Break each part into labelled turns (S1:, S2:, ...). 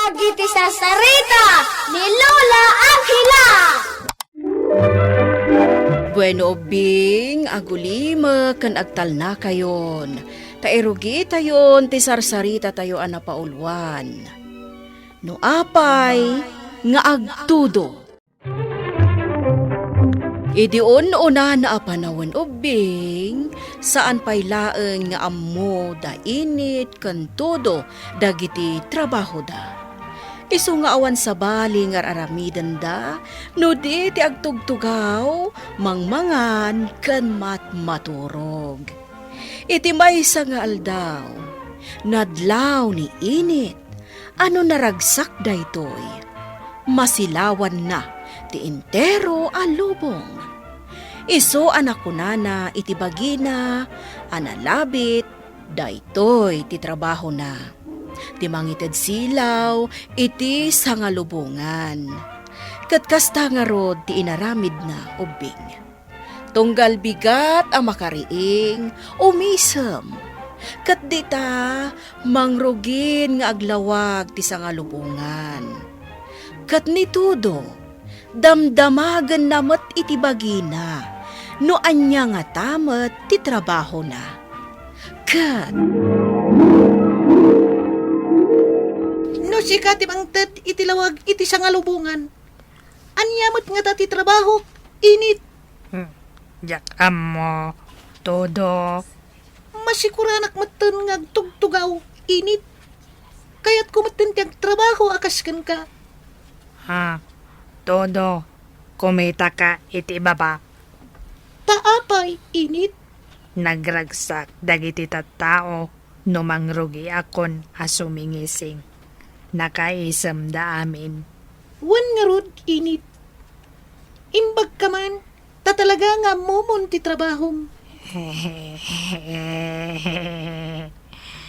S1: Dagiti sasarita ni Lola Angela.
S2: Bueno bing, agulima kan agtal na kayon. Tairugi tayon ti sarsarita tayo anapaulwan. No apay nga agtudo. Idion una na apanawan ubing, saan pay laeng nga ammo da init kan todo dagiti trabaho da. Isu nga awan sa bali nga aramidan da, no di ti agtugtugaw, mangmangan kan maturog. Iti maysa nga aldaw, nadlaw ni init, ano naragsak daytoy, masilawan na ti intero a lubong. Isu anak kunana iti bagina, analabit, daytoy ti trabaho na. Ti mangited silaw, iti sangalubungan. Katkasta nga rod ti inaramid na ubing. Tunggal bigat ang makariing, umisem. Kat dita, mangrugin nga aglawag ti sangalubungan. Kat nitudo, damdamagan namat iti bagina, no anya nga tamat ti trabaho na. Kat
S3: no sika ti bangtet itilawag iti sangalubungan. Anyamot nga dati trabaho, init.
S4: Jak amo, todo.
S3: Masikuranak matan nga tugtugaw, init. Kaya't kumatin ti trabaho akaskan ka.
S4: Ha, todo. Kumita ka iti baba.
S3: Taapay, init.
S4: Nagragsak dagiti tattao no mangrugi akon asumingising. Nakaisem da amin.
S3: Wan nga rod, init. Imbag ka man, tatalaga nga momon ti trabahom.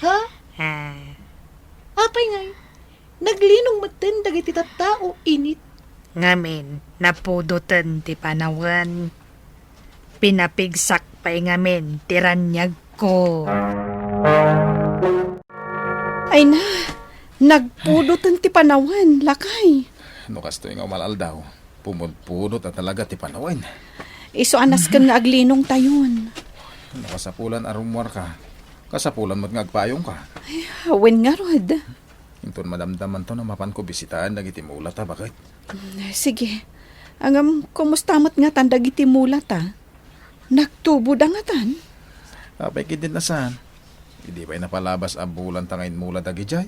S3: Ha? Apay ngay, naglinong matan dagiti tattao, init.
S4: Ngamin, napudutan ti panawan. Pinapigsak pa'y ngamin, tiranyag ko.
S2: ay na, nagpudot ti panawan, lakay.
S5: No kasto nga umalal daw, pumudpudot at talaga ti panawan.
S2: Isu anas kan nga aglinong tayon.
S5: No kasapulan arumwar ka, kasapulan mo't ngagpayong ka.
S2: Hawen nga rod.
S5: Inton madamdaman to na mapan ko bisitaan dagiti mula ta, bakit?
S2: Sige, angam kumusta mo't nga tandag iti mulat ta? Nagtubo da nga tan?
S5: Apay kidin na saan? Hindi ba'y napalabas ang bulan tangayin mula dagijay?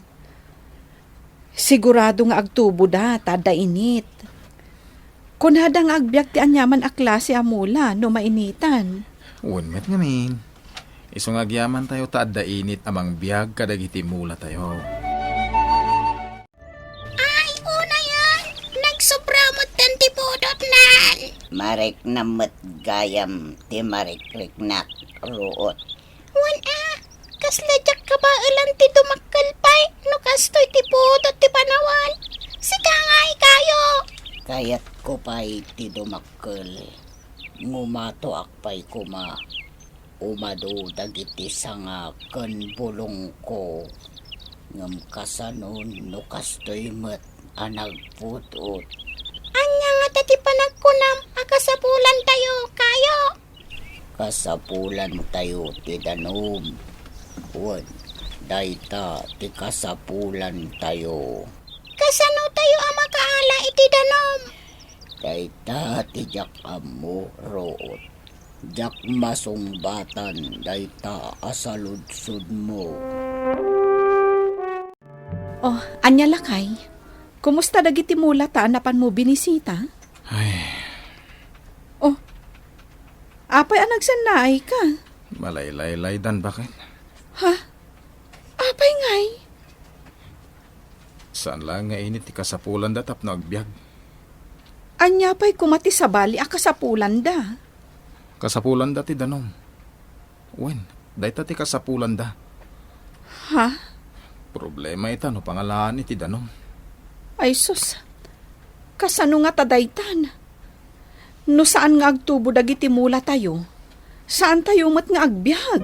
S2: Sigurado nga agtubo da, tada init. Kunada nga agbyag ti anyaman a klase amula no mainitan.
S5: Unmet ngamin. Iso nga agyaman tayo tada init amang biyag kadagiti mula tayo.
S1: Ay, una yan. Nagsobramot tan ti pudot nan.
S6: Marek na gayam ti marikrik na ruot.
S1: Wan kasladyak ka ba ilan ti dumakkel pay, no kastoy ti pudot ti panawan. Sika nga kayo.
S6: Kayat ko pa'y ti dumakkel. Ngumato akpay kuma. Umado dagiti sanga ken bulong ko. Ngam kasanon no kastoy met anagputot.
S1: Anya nga tati panagkunam, akasapulan tayo, kayo.
S6: Kasapulan tayo ti danom. Wan, dayta ti kasapulan tayo.
S1: Kasano tayo ang makaala iti danom?
S6: Dayta ti jak amo root. Jak masumbatan dayta asaludsud mo.
S2: Oh, anya lakay. Kumusta dagiti mulat ta anapan mo binisita?
S5: Ay,
S2: Oh, apay anagsanay ka.
S5: malaylay dan, bakit?
S2: Ha? Apay ngay?
S5: Saan lang nga init ti kasapulan da tapno agbyag?
S2: Anya pa'y kumati sa bali akasapulan da.
S5: Kasapulan da ti danom. Wen, dayta ti kasapulan da.
S2: Ha?
S5: Problema ita no pangalaan iti danom.
S2: Ay sus, kasano nga tadaytan? No saan nga agtubo dagiti mula tayo? Saan tayo mat nga agbyag?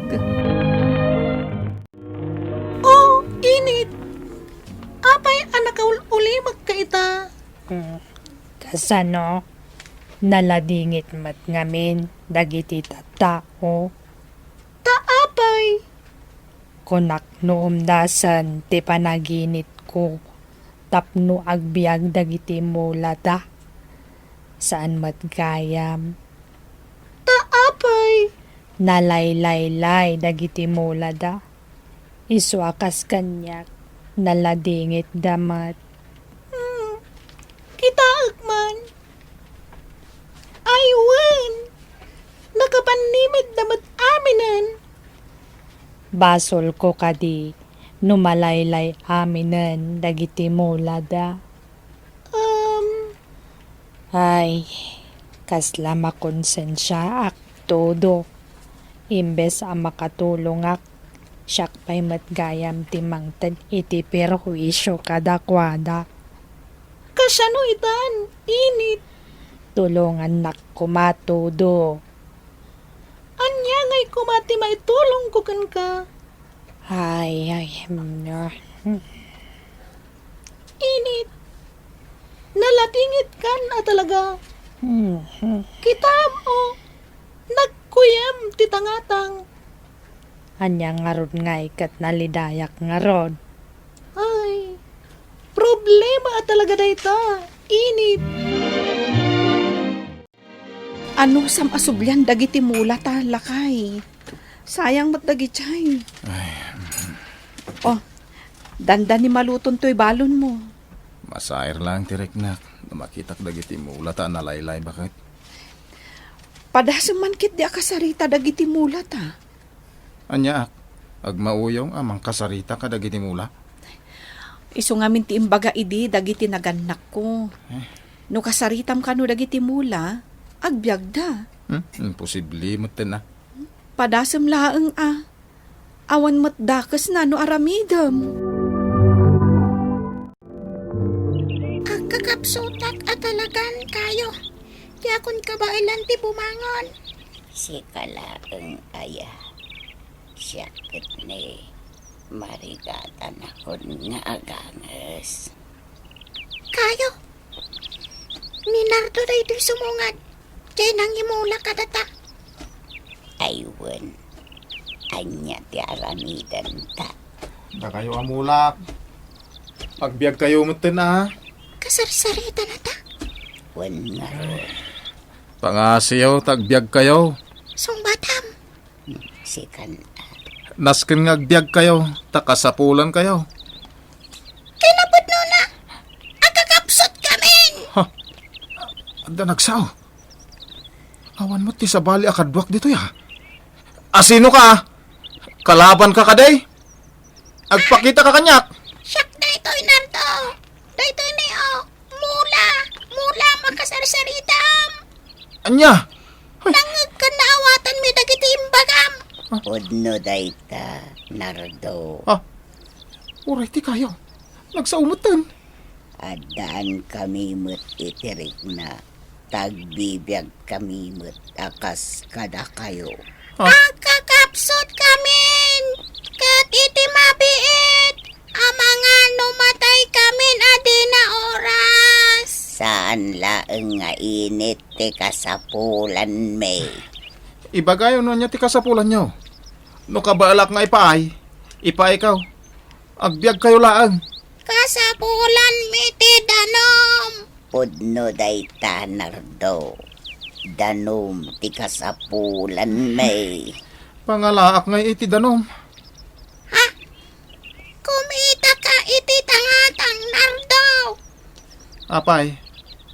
S3: Oh, init. Apay anak uli magkaita.
S4: Kasano, naladingit mat ngamin dagiti tattao.
S3: Taapay.
S4: Kunak no umdasan ti panaginit ko. Tapno agbiag dagiti mulata. Saan matgayam.
S3: Taapay.
S4: Nalaylay-lay dagiti mulada. Iswakas kanyak. Naladingit damat.
S3: Kita agman. Aywan. Nakapanimid damat aminan.
S4: Basol ko kadi. Numalaylay aminan dagiti mulada. Ay, kasla makonsensya ak todo. Imbes ang makatulong ak, siyak pa'y matgayam timangtad iti perhuisyo kadakwada.
S3: Kasano itan? Init.
S4: Tulungan nak kumatudo.
S3: Anya ngay kumati maitulong ko kan ka.
S4: Ay,
S3: Init. Naladingit kan na talaga. Kitam o. Nagkuyam titangatang.
S4: Anya nga ron nga ikat nalidayak nga ron.
S3: Ay. Problema talaga dayta. Init.
S2: Ano sam asubyan dagiti mula ta lakay. Sayang mat dagitay. Oh, dandan ni maluton to'y balon mo.
S5: Masair lang tiriknak. Namakitak dagiti mula ta nalaylay bakit?
S2: Padasam man kit di akasarita dagiti mula ta.
S5: Anya ak, agmauyong amang kasarita ka dagiti mula.
S2: Iso ngamin ti imbaga idi dagiti naganak ko. No kasaritam ka no dagiti mula, agbyag da.
S5: Imposible mo na.
S2: Padasam laeng awan mat dakas na no aramidam.
S1: Kakapsotak at talagan kayo. Di akon kabailan ti bumangon.
S6: Si kalaeng aya. Siyakit ni marigatan ako nga aganges.
S1: Kayo. Minardo na ito'y sumungad. Kaya nang imula ka data.
S6: Aywan. Anya ti aramidan ta.
S5: Da kayo amulak. Agbiag kayo mo na.
S1: Kasarsarita na ta.
S6: Wan nga ro.
S5: Pangasiyaw, tagbiag kayo.
S1: Sungbatam.
S6: Si kan
S5: Nasken nga agbiag kayo. Takasapulan kayo.
S1: Kinapot no na. Agkakapsot kamin.
S5: Anda nagsaw. Awan mo ti sa bali akadwak dito ya. Asino ka? Kalaban ka kaday? Agpakita ka kanyak.
S1: Siyak na ito'y nardo. Dito'y na mula. Mula makasarsaritam.
S5: Anya?
S1: Nangag ka naawatan mi dagiti imbagam.
S6: Udno dayta nardo.
S5: Uray ti kayo. Nagsaumutan.
S6: Adaan kami mo't itirik na. Tagbibiyag kami mo't akas kada kayo.
S1: Agkakapsot kamin. Kat iti mabiit. Amanga numatay kamin adi na oras.
S6: Saan laeng nga init ti kasapulan me.
S5: Ibagayo no niya ti kasapulan nyo. No kabaalak nga ipaay. Ipaay ikaw. Agbiag kayo laang.
S1: Kasapulan mi ti danom.
S6: Udno dayta nardo. Danom ti kasapulan me.
S5: Pangalaak nga iti danom.
S1: Kumita ka iti tangatang nardo.
S5: Apay,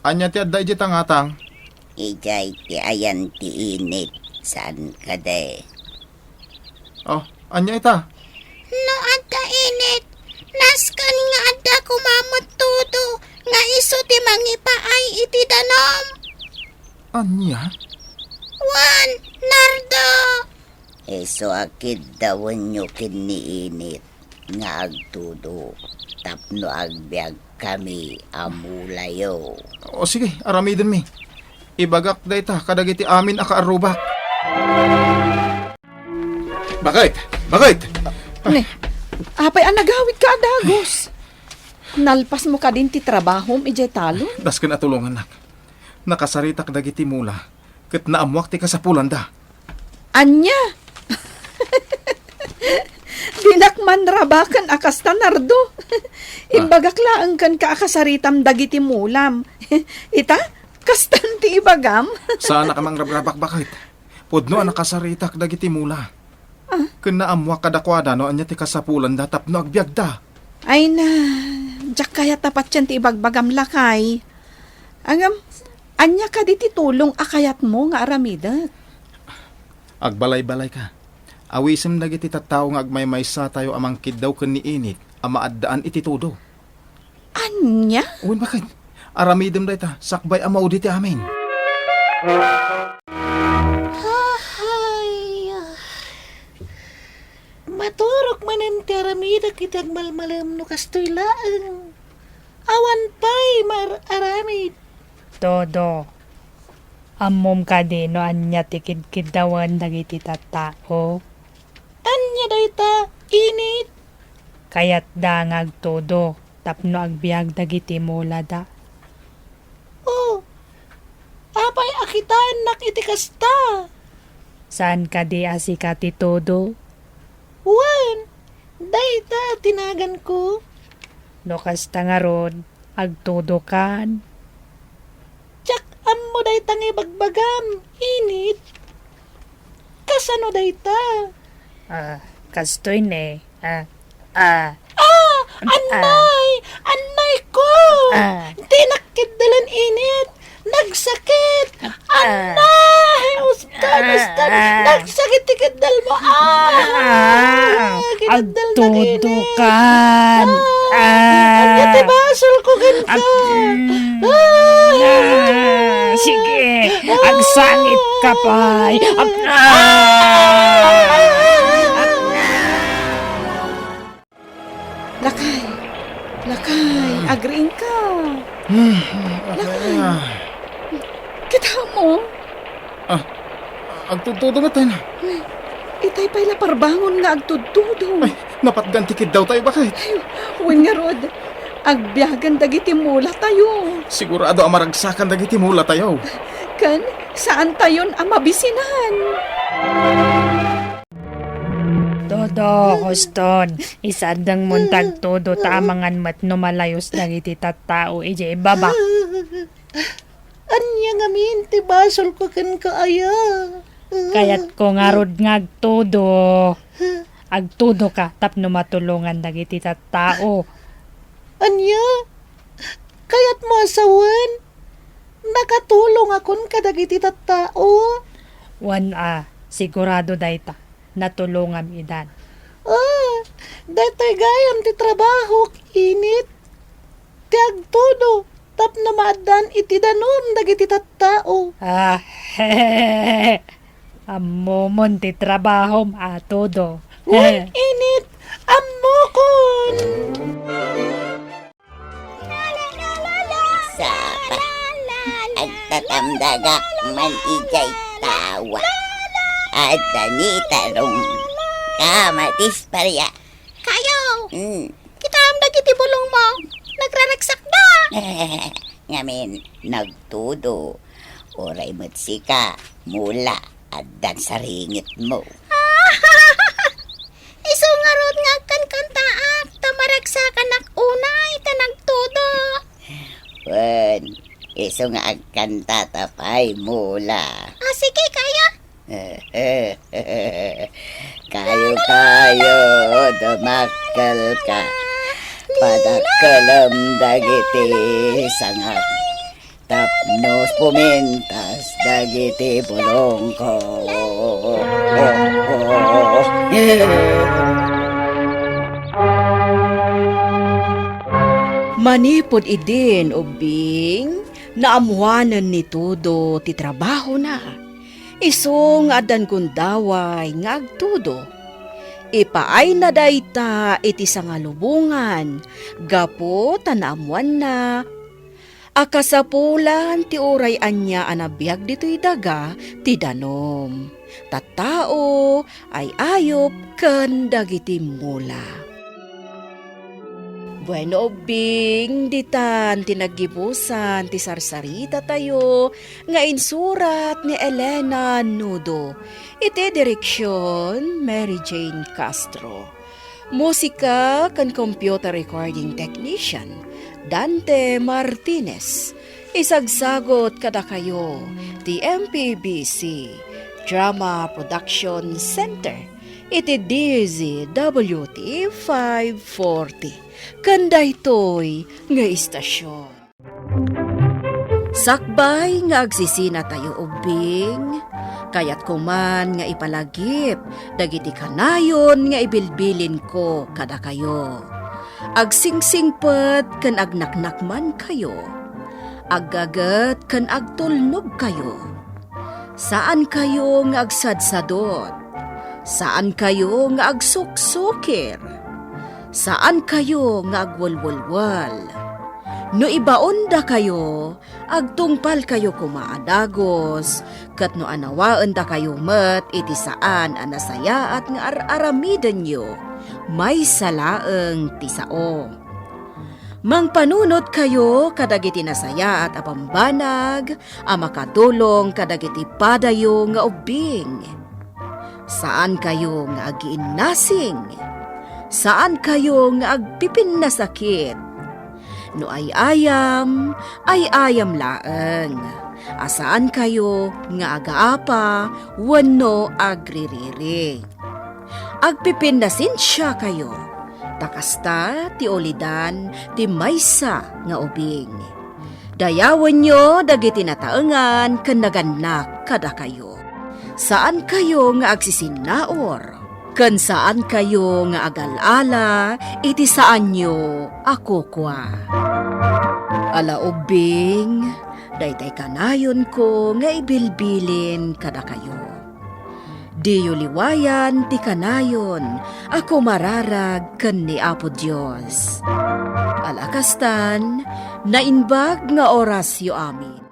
S5: anya ti adda iti tangatang.
S6: Ijay ti ayan ti init. Saan ka de?
S5: Oh, anya ita.
S1: No adda init. Naskan nga adda kumamot tudo. Nga iso ti mangipaay iti danom.
S5: Anya?
S1: Wan, nardo.
S6: So akid dawan nyo kiniinit nga agtudo. Tapno agbiag kami amulayo.
S5: O sige, aramidin mi. Ibagak dayta kadagiti amin akaarubak. Bakit? Bakit?
S2: Ne, apay ang nagawid ka adagos. Nalpas mo ka din ti trabahom, ijay talon.
S5: Das ken atulungan nak. Nakasaritak dagiti mula. Ket naamwak ti kasapulan da.
S2: Anya? Dinakman rabakan akas tanardo. Imbagaklaan kan ka akasaritam dagiti mulam. Ita, kastan ti ibagam.
S5: Sana ka mang rabrabak bakit? Pudno ang nakasaritak dagiti mula. Ken naamwak kadakwada no anya ti kasapulan da tapno agbyag da.
S2: Ay na, jak kaya tapat yan ti ibagbagam lakay. Angam, anya ka di ti tulong akayat mo nga aramidat.
S5: Agbalay-balay ka. Awisim dagiti tattao nga agmaymaysa tayo amang kiddaw ken ni init amaaddaan iti todo.
S2: Anya?
S5: Uwan bakit? Aramidem da ita, sakbay amaw di ti amin.
S3: Ay, maturok manan ti aramida kitag malmalam no kastoy laeng. Awan pa'y aramid.
S4: Todo. Ammom ka din no anya tikid-kidawan dagiti tattao.
S3: Anya dayta, init.
S4: Kayat da ngagtodo. Tapno agbiag dagiti mula da.
S3: Oh, apay akitaan nak iti kasta.
S4: Saan ka di asika ti todo?
S3: Wan, dayta tinagan ko.
S4: No kasta nga ron, agtodo kan.
S3: Tsak ammo dayta nga bagbagam, init. Kasano dayta?
S4: Kastoy ne.
S3: Anay ko! Di nakiddalan init! Nagsakit! Anay! Ustad! Nagsakit tikidal mo! Kinaddal na init!
S4: Agtodo kan.
S3: Anya tibasol ko ganka!
S4: Sige, agsangit ka pa'y.
S2: Lakay, agriin ka. Kita mo,
S5: Agtutudo ba tayo na?
S2: itay pa'y laparbangon nga agtududo.
S5: Ay, napatganti kid daw tayo bakit?
S2: Uwin nga rod, agbiagan dagiti mula tayo.
S5: Sigurado ang maragsakan dagiti mula tayo.
S2: Kan, saan tayon ang mabisinan?
S4: Todo, Hoston. Isadang muntag todo tamangan mat numalayos dagiti tattao ije baba.
S3: Anya nga min tibasol ko kan kaaya!
S4: Kayat ko nga rod ngagtodo. Agtudo ka tapno matulungan dagiti tattao.
S3: Anya? Kaya't mo asawan? Nakatulong akon kadagiti tattao?
S4: Wan sigurado dayta. Natulungan idan.
S3: Dato'y gayam ti trabaho, init. Ti agtudo, tapno maadan iti danom dagiti tattao.
S4: Ammomon ti trabahom todo.
S3: Wan init, ammo kon!
S6: Sapa. Agtatamdaga man ijay tawa. At danitarong kamatis parya.
S1: Kayo, kita am dagiti bulong mo. Nagraragsak na.
S6: Ngamin, nagtudo. Oray mo't sika, mula, at dan sa ringit mo.
S1: Iso nga rod nga kantaak. Tamaragsakan ak unay. Tanagtudo.
S6: Wen, iso nga agkanta tapay mula.
S1: Sige, kaya.
S6: Kayo, dumakal ka. Padakalam dagiti sangat. Tapnos pumintas dagiti bulong ko.
S2: Manipod idin, ubing, naamuanan ni Todo ti trabaho na. Isong adan kundaway ngagtudo. Ipaay na dayta iti sangalubungan, gapo tanaamuan na. Akasapulan ti oray anya anabiyag dito'y daga ti danom. Tattao ay ayop ken dagiti mula. Bueno, Bing, ditan tinagibusan ti sarsarita tayo nga insurat ni Elena Nudo. Iti direksyon Mary Jane Castro. Musika kan computer recording technician Dante Martinez. Isagsagot kada kayo ti MPBC Drama Production Center. Iti DZWT 540. Kanda ito'y nga istasyon. Sakbay nga agsisina tayo ubing, kayat kuman nga ipalagip, dagiti kanayon nga ibilbilin ko kada kayo. Agsingsingpet kan agnaknakman kayo, aggagat kan agtulnog kayo. Saan kayo nga agsadsadot? Saan kayo nga agsuksukir? Saan kayo nga agwalwalwal? No ibaon da kayo, agtungpal kayo kumaadagos, kat no anawaan da kayo met iti saan anasaya at nga aramiden nyo, may salaeng tisao. Mangpanunot kayo kadagiti nasaya at apambanag, amakatulong kadagiti padayo nga ubing. Saan kayo nga agiinnasing? Saan kayo nga agpipin na sakit? No ay ayam laeng. Asaan kayo nga agaapa, wano agririri. Agpipin na sinsya kayo. Takasta ti olidan ti maysa nga ubing. Dayawan nyo dagiti nataengan ken naganak kada kayo. Saan kayo nga agsisinaor? Ken saan kayo nga agalala, iti saan nyo ako kwa. Ala ubing, daytay kanayon ko nga ibilbilin kada kayo. Diyo liwayan ti kanayon, ako mararag ken ni Apo Dios. Alakastan, nainbag nga orasyo amin.